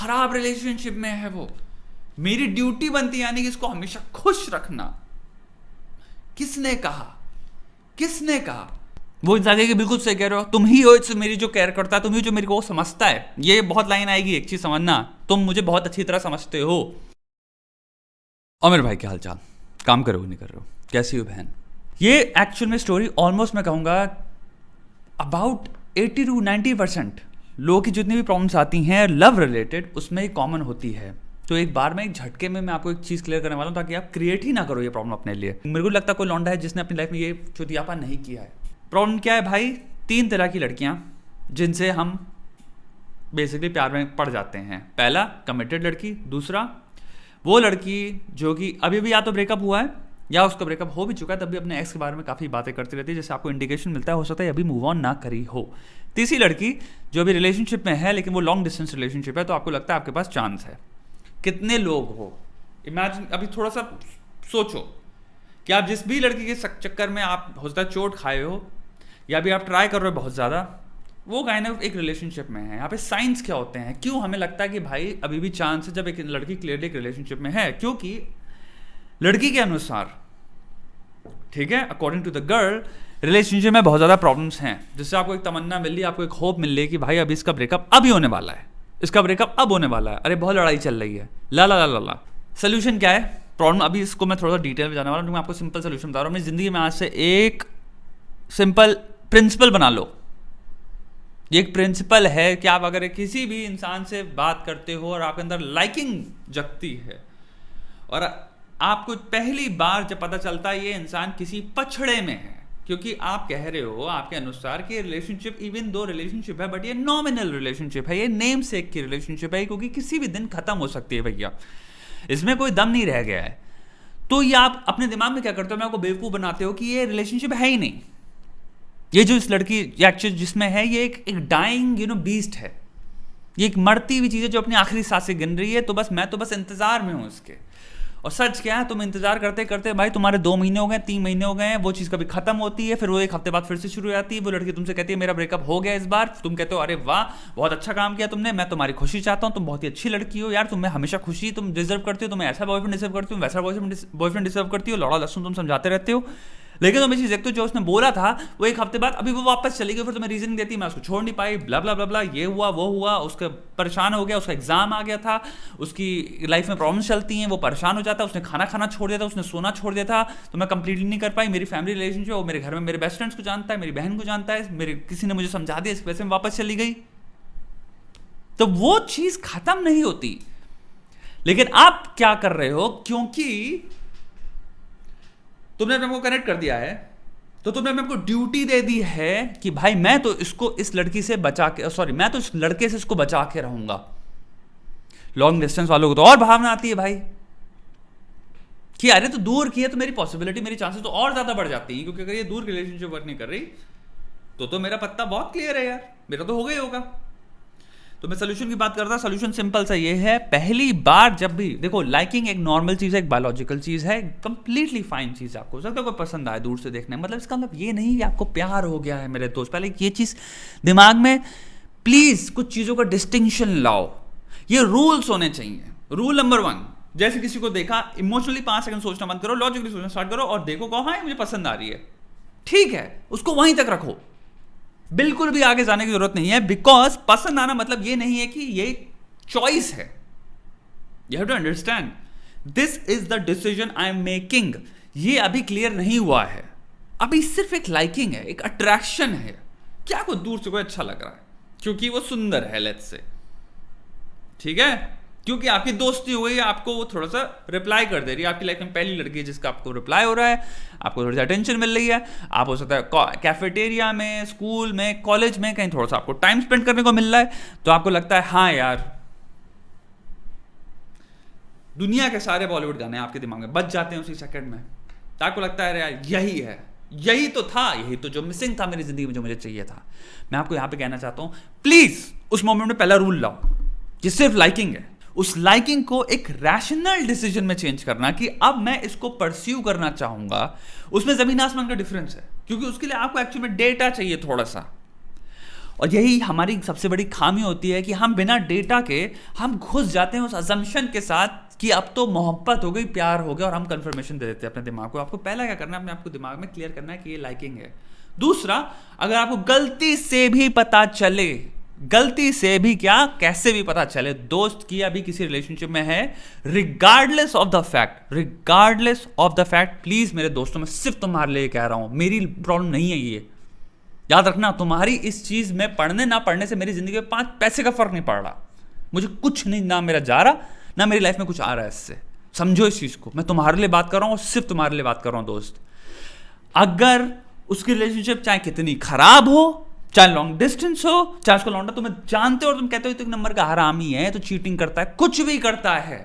खराब रिलेशनशिप में है वो, मेरी ड्यूटी बनती है यानी कि इसको हमेशा खुश रखना। किसने कहा? किसने कहा? वो इंसान है कि बिल्कुल सही कह रहे हो, तुम ही हो मेरी जो केयर करता है, तुम ही जो मेरे को समझता है। ये बहुत लाइन आएगी, एक चीज समझना, तुम मुझे बहुत अच्छी तरह समझते हो। और मेरे भाई क्या हाल चाल, काम करो नहीं कर रहे हो, कैसी हो बहन? ये एक्चुअल में स्टोरी ऑलमोस्ट मैं कहूँगा अबाउट 80 to 90% लोगों की जितनी भी प्रॉब्लम्स आती हैं लव रिलेटेड, उसमें एक कॉमन होती है। तो एक बार में एक झटके में मैं आपको एक चीज़ क्लियर करने वाला हूँ ताकि आप क्रिएट ही ना करो ये प्रॉब्लम अपने लिए। मेरे को लगता है कोई लौंडा है जिसने अपनी लाइफ में ये चुतियापा नहीं किया है। प्रॉब्लम क्या है भाई? 3 तरह की लड़कियाँ जिनसे हम बेसिकली प्यार में पड़ जाते हैं। पहला कमिटेड लड़की, दूसरा वो लड़की जो कि अभी भी या तो ब्रेकअप हुआ है या उसका ब्रेकअप हो भी चुका है, तब भी अपने एक्स के बारे में काफ़ी बातें करती रहती है, जैसे आपको इंडिकेशन मिलता है हो सकता है अभी मूव ऑन ना करी हो। तीसरी लड़की जो अभी रिलेशनशिप में है लेकिन वो लॉन्ग डिस्टेंस रिलेशनशिप है, तो आपको लगता है आपके पास चांस है। कितने लोग हो, इमेजिन, अभी थोड़ा सा सोचो कि आप जिस भी लड़की के चक्कर में आप हो सकता है चोट खाए हो या भी आप ट्राई कर रहे हो बहुत ज़्यादा, वो काइंड ऑफ एक रिलेशनशिप में है। यहाँ पे साइंस क्या होते हैं, क्यों हमें लगता है कि भाई अभी भी चांस है जब एक लड़की क्लियरली एक रिलेशनशिप में है? क्योंकि लड़की के अनुसार, ठीक है, according to the girl, relationship में बहुत ज़्यादा प्रॉब्लम्स हैं, जिससे आपको एक तमन्ना मिल रही है, आपको एक होप मिल रही है कि भाई अभी इसका ब्रेकअप अभी होने वाला है, इसका ब्रेकअप अब होने वाला है, अरे बहुत लड़ाई चल रही है, ला ला ला ला ला। सोल्यूशन क्या है? प्रॉब्लम अभी इसको मैं थोड़ा सा डिटेल में जाने वाला हूँ, मैं आपको सिंपल सोल्यूशन बता रहा हूँ। अपनी ज़िंदगी में आज से एक सिंपल प्रिंसिपल बना लो। ये एक प्रिंसिपल है कि आप अगर किसी भी इंसान से बात करते हो और आपके अंदर लाइकिंग जगती है और आपको पहली बार जब पता चलता है ये इंसान किसी पछड़े में है, क्योंकि आप कह रहे हो आपके अनुसार कि रिलेशनशिप इवन दो रिलेशनशिप है बट ये नॉमिनल रिलेशनशिप है, ये नेम सेक की रिलेशनशिप है, क्योंकि किसी भी दिन खत्म हो सकती है भैया, इसमें कोई दम नहीं रह गया है। तो ये आप अपने दिमाग में क्या करते हो, मैं आपको बेवकूफ़ बनाते हो कि ये रिलेशनशिप है ही नहीं। ये जो इस लड़की एक्चुअली जिसमें है ये एक डाइंग बीस्ट है, ये एक मरती हुई चीज़ है जो अपनी आखिरी सांसें गिन रही है। तो बस मैं तो बस इंतजार में हूँ इसके। और सच क्या है, तुम इंतजार करते करते भाई तुम्हारे 2 महीने हो गए, 3 महीने हो गए हैं, वो चीज़ कभी खत्म होती है, फिर वो 1 हफ्ते बाद फिर से शुरू हो जाती है। वो लड़की तुमसे कहती है मेरा ब्रेकअप हो गया इस बार, तुम कहते हो अरे वाह बहुत अच्छा काम किया तुमने, मैं तुम्हारी खुशी चाहता हूँ, तुम बहुत ही अच्छी लड़की हो यार, तुम्हें हमेशा खुशी तुम डिजर्व करती हो, तुम्हें ऐसा बॉयफ्रेंड डिजर्व करती हो, वैसा बॉयफ्रेंड डिजर्व करती हो, लौड़ा लहसुन तुम समझाते रहते हो। लेकिन तुम चीज़ देखते हो जो उसने बोला था वो 1 हफ्ते बाद अभी वो वापस चली गई, फिर तुम्हें रीजन देती मैं उसको छोड़ नहीं पाई, ब्ला ब्ला ब्ला ब्ला, ये हुआ वो हुआ, उसका परेशान हो गया, उसका एग्जाम आ गया था, उसकी लाइफ में प्रॉब्लम्स चलती हैं, वो परेशान हो जाता है, उसने खाना खाना छोड़ दिया था, उसने सोना छोड़ दिया था, तो मैं कंप्लीटली नहीं कर पाई। मेरी फैमिली रिलेशनशिप, वो मेरे घर में मेरे बेस्ट फ्रेंड्स को जानता है, मेरी बहन को जानता है, मेरे किसी ने मुझे समझा दिया, इस वजह से वापस चली गई। तो वो चीज़ खत्म नहीं होती। लेकिन आप क्या कर रहे हो, क्योंकि तुमने अपने को कनेक्ट कर दिया है, तो तुमने अपने को ड्यूटी दे दी है कि भाई मैं तो इसको इस लड़की से बचा के, सॉरी मैं तो इस लड़के से इसको बचा के रहूंगा। लॉन्ग डिस्टेंस वालों को तो और भावना आती है भाई कि अरे तो दूर की है तो मेरी पॉसिबिलिटी, मेरी चांसेस तो और ज्यादा बढ़ जाती हैं, क्योंकि अगर ये दूर रिलेशनशिप वर्क नहीं कर रही तो मेरा पत्ता बहुत क्लियर है यार, मेरा तो हो गया होगा। तो मैं सोल्यूशन की बात करता, सोल्यूशन सिंपल सा ये है, पहली बार जब भी देखो, लाइकिंग एक नॉर्मल चीज़ है, एक बायोलॉजिकल चीज़ है, कंप्लीटली फाइन चीज़ है। आपको सकता है कोई पसंद आए दूर से देखने, मतलब इसका मतलब ये नहीं कि आपको प्यार हो गया है मेरे दोस्त। पहले ये चीज़ दिमाग में प्लीज़ कुछ चीज़ों का डिस्टिंक्शन लाओ, ये रूल्स होने चाहिए। रूल नंबर 1, जैसे किसी को देखा इमोशनली 5 सेकंड सोचना बंद करो, लॉजिकली सोचना स्टार्ट करो और देखो कहो हाँ मुझे पसंद आ रही है, ठीक है, उसको वहीं तक रखो, बिल्कुल भी आगे जाने की जरूरत नहीं है। बिकॉज पसंद आना मतलब ये नहीं है कि ये चॉइस है। You have to understand this is the decision I am making. ये अभी क्लियर नहीं हुआ है, अभी सिर्फ एक लाइकिंग है, एक अट्रैक्शन है, क्या को दूर से कोई अच्छा लग रहा है क्योंकि वो सुंदर है, लेट्स से, ठीक है, क्योंकि आपकी दोस्ती हो गई, आपको वो थोड़ा सा रिप्लाई कर दे रही है, आपकी लाइफ में पहली लड़की है जिसका आपको रिप्लाई हो रहा है, आपको थोड़ी सी अटेंशन मिल रही है, आप हो सकता है कैफेटेरिया में, स्कूल में, कॉलेज में कहीं थोड़ा सा आपको टाइम स्पेंड करने को मिल रहा है, तो आपको लगता है हाँ यार, दुनिया के सारे बॉलीवुड गाने आपके दिमाग में बज जाते हैं उसी सेकंड में, तो आपको लगता है यार यही है, यही तो था, यही तो जो मिसिंग था मेरी जिंदगी में, जो मुझे चाहिए था। मैं आपको यहाँ पे कहना चाहता हूँ, प्लीज उस मोमेंट में पहला रूल लाओ, ये सिर्फ लाइकिंग है, उस लाइकिंग को एक रैशनल डिसीजन में चेंज करना कि अब मैं इसको परस्यू करना चाहूंगा। उसमें जमीन आसमान का डिफरेंस है, क्योंकि उसके लिए आपको एक्चुअली में डेटा चाहिए थोड़ा सा। और यही हमारी सबसे बड़ी खामी होती है कि हम बिना डेटा के हम घुस जाते हैं उस अजम्पशन के साथ कि अब तो मोहब्बत हो गई, प्यार हो गया, और हम कंफर्मेशन दे देते हैं अपने दिमाग को। आपको पहला क्या करना है, अपने आपको दिमाग में क्लियर करना है कि ये लाइकिंग है। दूसरा, अगर आपको गलती से भी पता चले, गलती से भी क्या, कैसे भी पता चले दोस्त की अभी किसी रिलेशनशिप में है, regardless of the fact, please मेरे दोस्तों, मैं सिर्फ तुम्हारे लिए कह रहा हूं, मेरी प्रॉब्लम नहीं है ये, याद रखना। तुम्हारी इस चीज में पढ़ने ना पढ़ने से मेरी जिंदगी में 5 पैसे का फर्क नहीं पड़ रहा, मुझे कुछ नहीं, ना मेरा जा रहा, ना मेरी लाइफ में कुछ आ रहा है इससे। समझो इस चीज को, मैं तुम्हारे लिए बात कर रहा हूं और सिर्फ तुम्हारे लिए बात कर रहा हूं दोस्त। अगर उसकी रिलेशनशिप चाहे कितनी खराब हो, चाहे लॉन्ग डिस्टेंस हो, चाहे उसको लौंडा तुम्हें जानते हो और तुम कहते हो तो एक नंबर का हरामी है, तो चीटिंग करता है, कुछ भी करता है,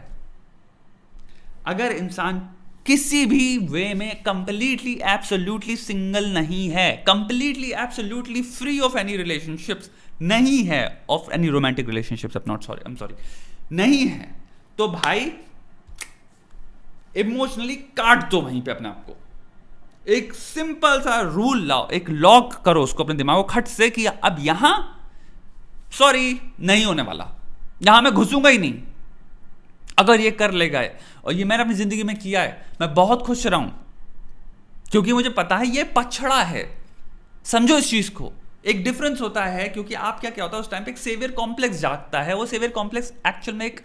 अगर इंसान किसी भी वे में कंप्लीटली एब्सोल्युटली सिंगल नहीं है, completely absolutely free of any relationships नहीं है, of any romantic relationships, I am sorry, नहीं है, तो भाई इमोशनली काट दो वहीं पे अपने आप को। एक सिंपल सा रूल लाओ, एक लॉक करो उसको अपने दिमाग को खट से कि अब यहां सॉरी नहीं होने वाला, यहां मैं घुसूंगा ही नहीं। अगर ये कर लेगा, और ये मैंने अपनी जिंदगी में किया है, मैं बहुत खुश रहा हूं, क्योंकि मुझे पता है ये पछड़ा है। समझो इस चीज को, एक डिफरेंस होता है, क्योंकि आप क्या होता है उस टाइम पे एक सेवियर कॉम्प्लेक्स जागता है। वो सेवियर कॉम्प्लेक्स एक्चुअल में एक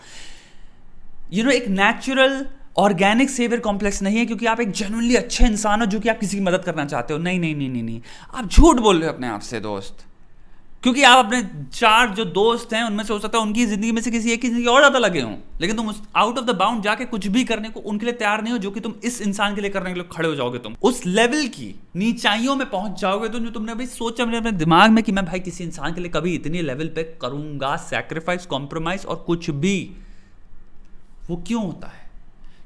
एक नेचुरल ऑर्गेनिक सेवियर कॉम्प्लेक्स नहीं है, क्योंकि आप एक जेन्युइनली अच्छे इंसान हो जो कि आप किसी की मदद करना चाहते हो। नहीं नहीं नहीं नहीं नहीं, आप झूठ बोल रहे हो अपने आप से दोस्त, क्योंकि आप अपने 4 जो दोस्त हैं उनमें से हो सकता है उनकी जिंदगी में से किसी एक की जिंदगी और ज्यादा लगे हों, लेकिन तुम आउट ऑफ द बाउंड जाके कुछ भी करने को उनके लिए तैयार नहीं हो जो कि तुम इस इंसान के लिए करने के लिए खड़े हो जाओगे। तुम उस लेवल की नीचाइयों में पहुंच जाओगे तुम, जो तुमने अभी सोचा अपने दिमाग में कि मैं भाई किसी इंसान के लिए कभी इतनी लेवल पे करूंगा सैक्रिफाइस, कॉम्प्रोमाइज और कुछ भी। वो क्यों होता है?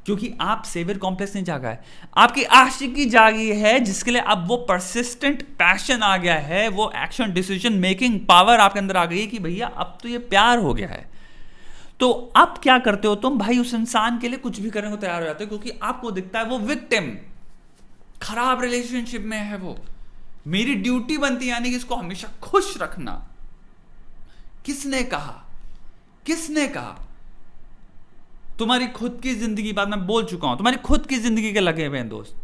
क्योंकि आप सेवियर कॉम्प्लेक्स नहीं जागा है, आपकी आशिकी जागी है, जिसके लिए अब वो परसिस्टेंट पैशन आ गया है, वो एक्शन डिसीजन मेकिंग पावर आपके अंदर आ गई है कि भैया अब तो ये प्यार हो गया है। तो अब क्या करते हो तुम भाई, उस इंसान के लिए कुछ भी करने को तैयार हो जाते हो, क्योंकि आपको दिखता है वो विक्टिम, खराब रिलेशनशिप में है वो, मेरी ड्यूटी बनती है यानी कि इसको हमेशा खुश रखना। किसने कहा? किसने कहा? तुम्हारी खुद की जिंदगी, बात मैं बोल चुका हूं, तुम्हारी खुद की जिंदगी के लगे हुए हैं दोस्त,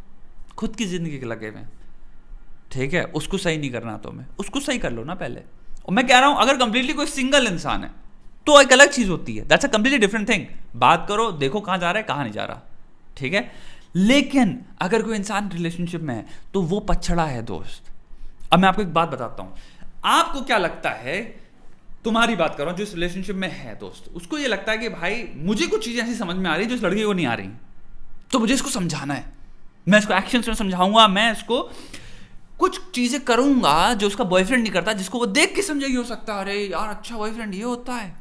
खुद की जिंदगी के लगे हुए हैं, ठीक है? उसको सही नहीं करना तुम्हें, उसको सही कर लो ना पहले। और मैं कह रहा हूं अगर कंप्लीटली कोई सिंगल इंसान है तो एक अलग चीज होती है, that's a completely different thing. बात करो, देखो कहां जा रहा है, कहां नहीं जा रहा, ठीक है? लेकिन अगर कोई इंसान रिलेशनशिप में है तो वो पछड़ा है दोस्त। अब मैं आपको एक बात बताता हूं, आपको क्या लगता है, तुम्हारी बात कर रहा हूं, जो इस रिलेशनशिप में है दोस्त, उसको ये लगता है कि भाई मुझे कुछ चीजें ऐसी समझ में आ रही है जो इस लड़के को नहीं आ रही, तो मुझे इसको समझाना है, मैं इसको एक्शंस में समझाऊंगा, मैं इसको कुछ चीजें करूंगा जो उसका बॉयफ्रेंड नहीं करता, जिसको वो देख के समझेगी, हो सकता है अरे यार अच्छा बॉयफ्रेंड ये होता है।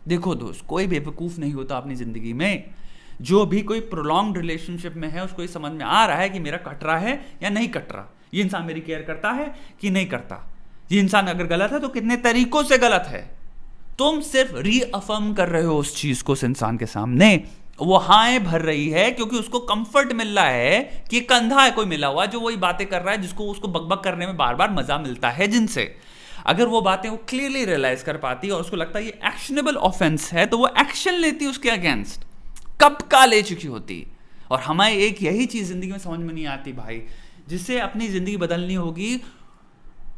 देखो दोस्त, कोई बेवकूफ नहीं होता अपनी जिंदगी में। जो भी कोई प्रोलॉन्ग्ड रिलेशनशिप में है उसको ये समझ में आ रहा है कि मेरा कट रहा है या नहीं कट रहा, ये इंसान मेरी केयर करता है कि नहीं करता, ये इंसान अगर गलत है तो कितने तरीकों से गलत है। तुम सिर्फ रीअफर्म कर रहे हो उस चीज को उस इंसान के सामने, वो हाएं भर रही है क्योंकि उसको कंफर्ट मिल रहा है कि कंधा है कोई मिला हुआ जो वही बातें कर रहा है जिसको उसको बकबक करने में बार बार मजा मिलता है जिनसे। अगर वो बातें वो क्लियरली रियलाइज कर पाती है और उसको लगता है ये एक्शनेबल ऑफेंस है तो वो एक्शन लेती है उसके अगेंस्ट, कब का ले चुकी होती। और हमें एक यही चीज जिंदगी में समझ में नहीं आती भाई, जिससे अपनी जिंदगी बदलनी होगी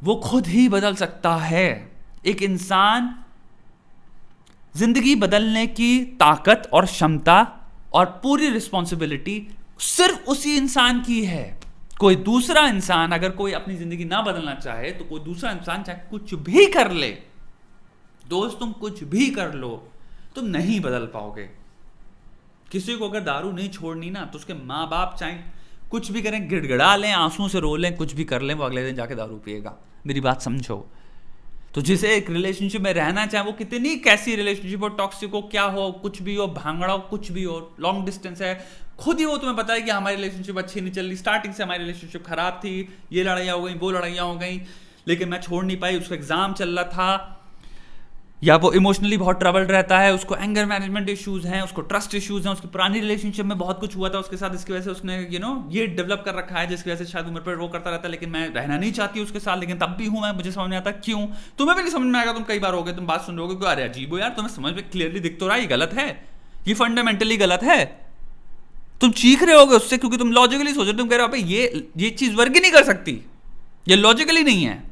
वो खुद ही बदल सकता है। एक इंसान जिंदगी बदलने की ताकत और क्षमता और पूरी रिस्पॉन्सिबिलिटी सिर्फ उसी इंसान की है। कोई दूसरा इंसान अगर कोई अपनी जिंदगी ना बदलना चाहे तो कोई दूसरा इंसान चाहे कुछ भी कर ले, दोस्त तुम कुछ भी कर लो, तुम नहीं बदल पाओगे। किसी को अगर दारू नहीं छोड़नी ना तो उसके माँ बाप चाहे कुछ भी करें, गिड़गिड़ा लें, आंसू से रो लें, कुछ भी कर लें, वो अगले दिन जाके दारू पिएगा। मेरी बात समझो। तो जिसे एक रिलेशनशिप में रहना चाहे वो कितनी कैसी रिलेशनशिप हो, टॉक्सिक हो, क्या हो, कुछ भी हो, भांगड़ा हो, कुछ भी हो, लॉन्ग डिस्टेंस है, खुद ही वो तुम्हें पता है कि हमारी रिलेशनशिप अच्छी नहीं चल रही, स्टार्टिंग से हमारी रिलेशनशिप खराब थी, ये लड़ाइयाँ हो गई, वो लड़ाइयाँ हो गई, लेकिन मैं छोड़ नहीं पाई, उसका एग्जाम चल रहा था, या वो इमोशनली बहुत ट्रबल्ड रहता है, उसको एंगर मैनेजमेंट इश्यूज हैं, उसको ट्रस्ट इश्यूज हैं, उसकी पुरानी रिलेशनशिप में बहुत कुछ हुआ था उसके साथ, इसकी वजह से उसने ये डेवलप कर रखा है, जिसकी वजह से शायद उम्र पर वो करता रहता है, लेकिन मैं रहना नहीं चाहती उसके साथ, लेकिन तब भी हूँ मैं, मुझे समझ में आता क्यों। तुम्हें भी नहीं समझ में आएगा, तुम कई बार हो गए, तुम बात सुन रहे हो, अरे अजीब हो यार, तुम्हें समझ में क्लियरली दिख तो रहा है ये गलत है, ये फंडामेंटली गलत है, तुम चीख रहे होगे उससे क्योंकि तुम लॉजिकली सोच रहे हो, तुम कह रहे हो ये चीज वर्क ही नहीं कर सकती, ये लॉजिकली नहीं है।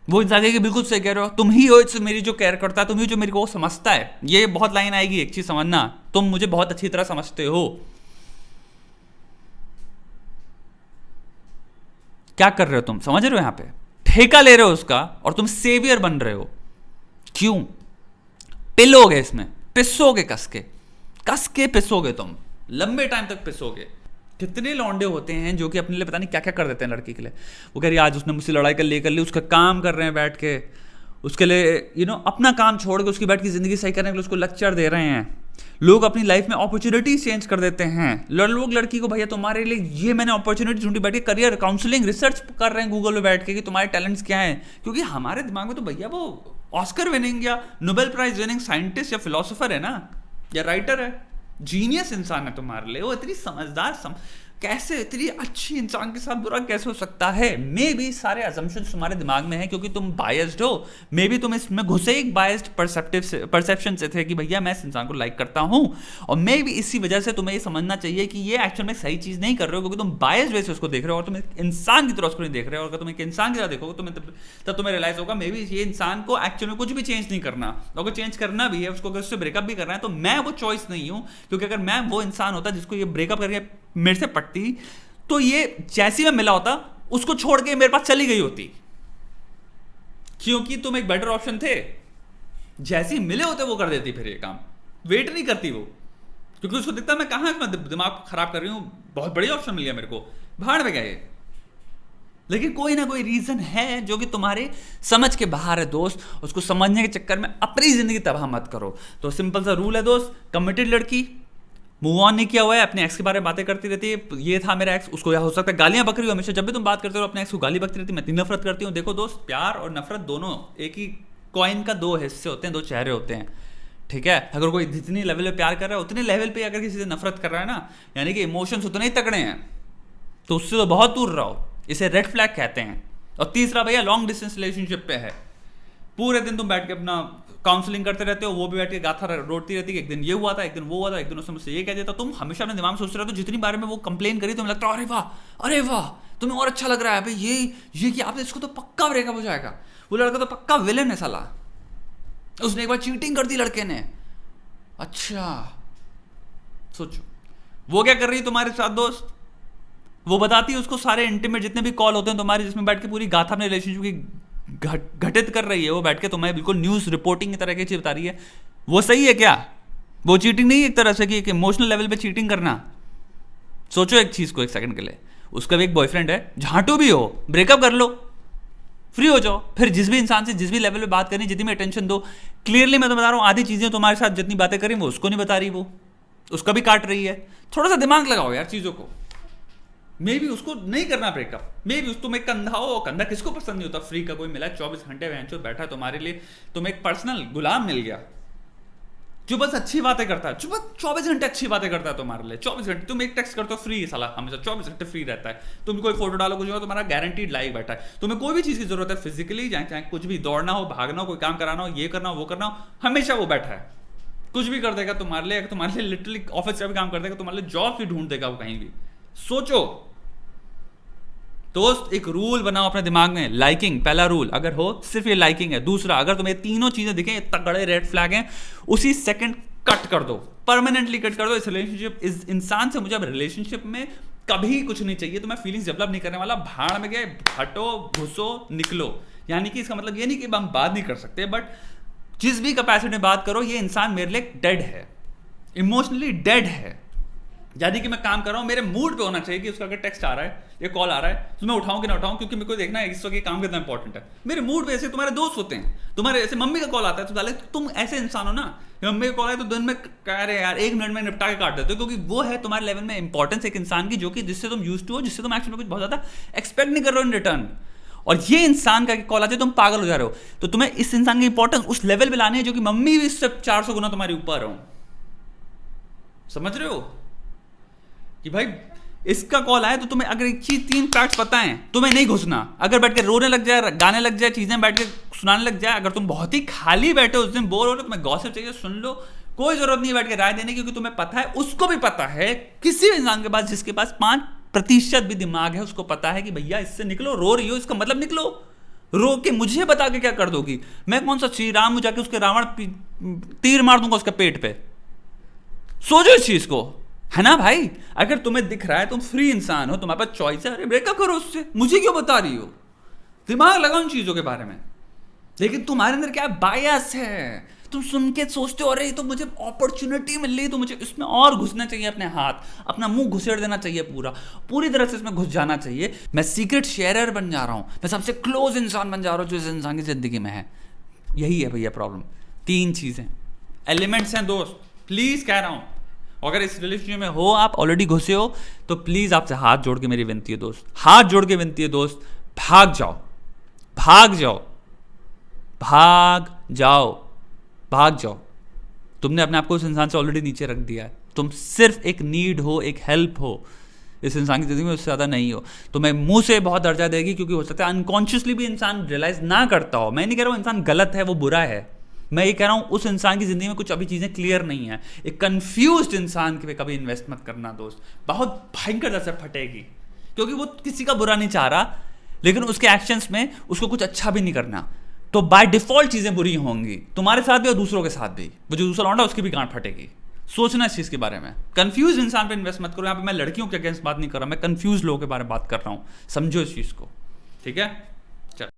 वो इंसान के बिल्कुल सही कह रहे हो, तुम ही हो मेरी जो केयर करता है, तुम ही जो मेरे को समझता है। ये बहुत लाइन आएगी, एक चीज समझना, तुम मुझे बहुत अच्छी तरह समझते हो। क्या कर रहे हो तुम, समझ रहे हो, यहां पे ठेका ले रहे हो उसका और तुम सेवियर बन रहे हो। क्यों? पिलोगे इसमें, पिसोगे, कस के पिसोगे, तुम लंबे टाइम तक पिसोगे। कितने लौंडे होते हैं जो कि अपने लिए पता नहीं क्या क्या कर देते हैं लड़की के लिए। वो कह रही आज उसने मुझसे लड़ाई कर ली, उसका काम कर रहे हैं बैठ के, उसके लिए अपना काम छोड़ के उसकी बैठ की जिंदगी सही करने के लिए उसको लेक्चर दे रहे हैं। लोग अपनी लाइफ में अपॉर्चुनिटीज चेंज कर देते हैं। लोग लड़की को, भैया तुम्हारे लिए ये मैंने अपॉर्चुनिटी ढूंढी, बैठ के करियर काउंसलिंग रिसर्च कर रहे हैं गूगल में बैठ के कि तुम्हारे टैलेंट्स क्या हैं, क्योंकि हमारे दिमाग में तो भैया वो ऑस्कर विनिंग या नोबेल प्राइज विनिंग साइंटिस्ट या फिलोसोफर है ना, या राइटर है, जीनियस इंसान है तुम्हारे लिए। वो इतनी समझदार कैसे, इतनी अच्छी इंसान के साथ बुरा कैसे हो सकता है? मे बी सारे अजम्पशंस तुम्हारे दिमाग में है क्योंकि तुम बायस्ड हो। मे बी तुम इसमें घुसे एक बायस्ड परसेप्शन से थे कि भैया मैं इस इंसान को लाइक करता हूं, और मे बी इसी वजह से तुम्हें ये समझना चाहिए कि ये एक्चुअल में सही चीज नहीं कर रहे हो, क्योंकि तुम बायस्ड वे से उसको देख रहे हो और तुम एक इंसान की तरह उसको नहीं देख रहे हो। और अगर तुम एक इंसान की तरह देखोगे तब तुम्हें रियलाइज होगा मे बी ये इंसान को एक्चुअल में कुछ भी चेंज नहीं करना। अगर चेंज करना भी है, उसको अगर उससे ब्रेकअप भी करना है, तो मैं वो चॉइस नहीं हूं, क्योंकि अगर मैं वो इंसान होता जिसको ये ब्रेकअप करके मेरे से पटती, तो ये जैसी मैं मिला होता उसको छोड़ के मेरे पास चली गई होती, क्योंकि तुम एक बेटर ऑप्शन थे। जैसी मिले होते वो कर देती, फिर ये काम वेट नहीं करती वो, क्योंकि उसको दिखता मैं कहां दिमाग खराब कर रही हूं, बहुत बढ़िया ऑप्शन मिल गया मेरे को, भाड़ में गए। लेकिन कोई ना कोई रीजन है जो कि तुम्हारे समझ के बाहर है दोस्त। उसको समझने के चक्कर में अपनी जिंदगी तबाह मत करो। तो सिंपल सा रूल है दोस्त, कमिटेड लड़की मूव ऑन नहीं किया हुआ है, अपने एक्स के बारे में बातें करती रहती है, ये था मेरा एक्स, उसको हो सकता है गालियां बक रही हो हमेशा, जब भी तुम बात करते हो अपने एक्स को गाली बकती रहती है। मैं इतनी नफरत करती हूँ। देखो दोस्त, प्यार और नफरत दोनों एक ही कॉइन का दो हिस्से होते हैं, दो चेहरे होते हैं, ठीक है। अगर कोई जितनी लेवल पे प्यार कर रहा है उतने लेवल पे अगर किसी से नफरत कर रहा है ना, यानी कि इमोशंस उतने ही तगड़े हैं, तो उससे तो बहुत दूर रहो। इसे रेड फ्लैग कहते हैं। और तीसरा भैया, लॉन्ग डिस्टेंस रिलेशनशिप पे है, पूरे दिन तुम बैठ के अपना काउंसलिंग करते रहते हो, वो भी बैठ के गाथा रोती रहती है, एक दिन ये हुआ था, एक दिन वो हुआ था, एक दिन उसने मुझसे ये कह दिया था। तुम हमेशा अपने दिमाग में सोचते रहते हो, जितनी बारे में वो कंप्लेन करी तुम्हें लगता है अरे वाह तुम्हें और अच्छा लग रहा है भाई, ये कि आपने इसको तो पक्का ब्रेकअप हो जाएगा, वो लड़का तो पक्का विलेन है साला, उसने एक बार चीटिंग कर दी लड़के ने। अच्छा सोचो वो क्या कर रही है तुम्हारे साथ दोस्त, वो बताती है उसको सारे इंटीमेट जितने भी कॉल होते हैं तुम्हारे, जिसमें बैठ के पूरी गाथा अपने रिलेशनशिप की घटित कर रही है। वो बैठ के तुम्हें बिल्कुल न्यूज़ रिपोर्टिंग की तरह की चीज बता रही है। वो सही है क्या? वो चीटिंग नहीं है एक तरह से कि एक इमोशनल लेवल पे चीटिंग करना। सोचो एक चीज को एक सेकंड के लिए, उसका भी एक बॉयफ्रेंड है, झाटू भी हो, ब्रेकअप कर लो, फ्री हो जाओ, फिर जिस भी इंसान से जिस भी लेवल पे बात करनी, जितनी भी अटेंशन दो। क्लियरली मैं तो बता रहा हूँ, आधी चीजें तुम्हारे साथ जितनी बातें करी वो उसको नहीं बता रही, वो उसका भी काट रही है। थोड़ा सा दिमाग लगाओ यार चीजों को। मे भी उसको नहीं करना ब्रेकअप, मे भी तुम एक कंधा हो, कंधा किसको पसंद नहीं होता। फ्री का कोई मिला 24 घंटे वैंचो बैठा तुम्हारे लिए, तुम एक पर्सनल गुलाम मिल गया जो बस अच्छी बातें करता है, जो बस 24 घंटे अच्छी बातें करता है तुम्हारे लिए। 24 घंटे तुम एक टेक्स्ट करते हो, फ्री साला हमेशा 24 घंटे फ्री रहता है। तुम कोई फोटो डालो कुछ हो, तुम्हारा गारंटीड लाइक बैठा है। तुम्हें कोई भी चीज की जरूरत है फिजिकली, चाहे कुछ भी दौड़ना हो, भागना हो, कोई काम कराना हो, ये करना हो, वो करना हो, हमेशा वो बैठा है, कुछ भी कर देगा तुम्हारे लिए। तुम्हारे लिए लिटरली ऑफिस का भी काम कर देगा, तुम्हारे लिए जॉब भी ढूंढ देगा वो कहीं भी। सोचो दोस्त, एक रूल बनाओ अपने दिमाग में, लाइकिंग पहला रूल अगर हो, सिर्फ ये लाइकिंग है। दूसरा, अगर तुम्हें तीनों चीजें दिखें, तगड़े रेड फ्लैग हैं, उसी सेकंड कट कर दो, परमानेंटली कट कर दो इस रिलेशनशिप, इस इंसान से मुझे अब रिलेशनशिप में कभी कुछ नहीं चाहिए। तो मैं फीलिंग्स डेवलप नहीं करने वाला, भाड़ में गए, हटो, घुसो, निकलो। यानी कि इसका मतलब ये नहीं कि हम बात नहीं कर सकते, बट जिस भी कैपेसिटी में बात करो, ये इंसान मेरे लिए डेड है, इमोशनली डेड है। यानी कि मैं काम कर रहा हूं, मेरे मूड पे होना चाहिए कि उसका अगर टेक्स्ट आ रहा है या कॉल आ रहा है तो मैं उठाऊं कि ना उठाऊं, क्योंकि मेरे को देखना है इस वक्त ये काम कितना इंपॉर्टेंट है। मेरे मूड पे ऐसे तुम्हारे दोस्त होते हैं, तुम्हारे ऐसे मम्मी का कॉल आता है तो डाले, तुम ऐसे इंसान हो ना, मम्मी का कॉल है तो दिन में कह रहे यार 1 मिनट में निपटा के काट देते हो, क्योंकि वो है तुम्हारे लेवल में इंपॉर्टेंस एक इंसान की, जो कि जिससे तुम यूज्ड टू हो, जिससे तुम एक्चुअली कुछ बहुत ज्यादा एक्सपेक्ट नहीं कर रहे हो इन रिटर्न। और ये इंसान का कॉल आती है, तुम पागल हो जा रहे हो। तो तुम्हें इस इंसान की इंपॉर्टेंस उस लेवल पे लानी है जो कि मम्मी भी इससे 400 गुना तुम्हारे ऊपर हो। समझ रहे हो कि भाई इसका कॉल आया तो तुम्हें अगर एक चीज 3 फैक्ट्स पता है, तुम्हें नहीं घुसना। अगर बैठ के रोने लग जाए, गाने लग जाए, चीजें बैठ के सुनाने लग जाए, अगर तुम बहुत ही खाली बैठे हो, उस दिन बोर हो रहे हो, तुम्हें गॉसिप चाहिए, सुन लो, कोई जरूरत नहीं बैठ के राय देने की, क्योंकि तुम्हें पता है, उसको भी पता है, किसी भी इंसान के पास जिसके पास 5% भी दिमाग है, उसको पता है कि भैया इससे निकलो, रो रही हो, इसका मतलब निकलो। रो के मुझे बता के क्या कर दोगी? मैं कौन सा श्री राम जाके उसके रावण तीर मार दूंगा उसके पेट पे? सोचो इस चीज को, है ना भाई। अगर तुम्हें दिख रहा है तुम फ्री इंसान हो, तुम्हारे पास चॉइस है, अरे ब्रेकअप करो उससे, मुझे क्यों बता रही हो? दिमाग लगाओ उन चीजों के बारे में। लेकिन तुम्हारे अंदर क्या बायस है, तुम सुन के सोचते हो अरे तो मुझे अपॉर्चुनिटी मिल रही, तो मुझे इसमें और घुसना चाहिए, अपने हाथ अपना मुंह घुसेड़ देना चाहिए, पूरी तरह से इसमें घुस जाना चाहिए। मैं सीक्रेट शेयरर बन जा रहा हूं, मैं सबसे क्लोज इंसान बन जा रहा हूं जो इस इंसान की जिंदगी में है। यही है भैया प्रॉब्लम। 3 चीजें एलिमेंट्स हैं दोस्त, प्लीज कह रहा हूं। अगर इस रिलेशनशिप में हो, आप ऑलरेडी घुसे हो, तो प्लीज आपसे हाथ जोड़ के मेरी विनती है दोस्त, हाथ जोड़ के विनती है दोस्त, भाग जाओ, भाग जाओ, भाग जाओ, भाग जाओ। तुमने अपने आप को उस इंसान से ऑलरेडी नीचे रख दिया है। तुम सिर्फ एक नीड हो, एक हेल्प हो इस इंसान की जिंदगी में, उससे ज़्यादा नहीं हो। तुम्हें मुंह से बहुत दर्जा देगी, क्योंकि हो सकता है अनकॉन्शियसली भी इंसान रियलाइज ना करता हो। मैं नहीं कह रहा हूँ इंसान गलत है, वो बुरा है, मैं ये कह रहा हूँ उस इंसान की जिंदगी में कुछ अभी चीज़ें क्लियर नहीं है। एक कन्फ्यूज्ड इंसान पे कभी इन्वेस्ट मत करना दोस्त, बहुत भयंकर दर से फटेगी, क्योंकि वो किसी का बुरा नहीं चाह रहा, लेकिन उसके एक्शंस में उसको कुछ अच्छा भी नहीं करना, तो बाय डिफॉल्ट चीजें बुरी होंगी, तुम्हारे साथ भी और दूसरों के साथ भी। वो जो दूसरा लौंडा उसकी भी गांठ फटेगी। सोचना इस चीज के बारे में। कंफ्यूज इंसान पे इन्वेस्ट मत करो। यहाँ पे मैं लड़कियों के अगेंस्ट बात नहीं कर रहा, मैं कंफ्यूज लोगों के बारे में बात कर रहा हूँ। समझो इस चीज को, ठीक है।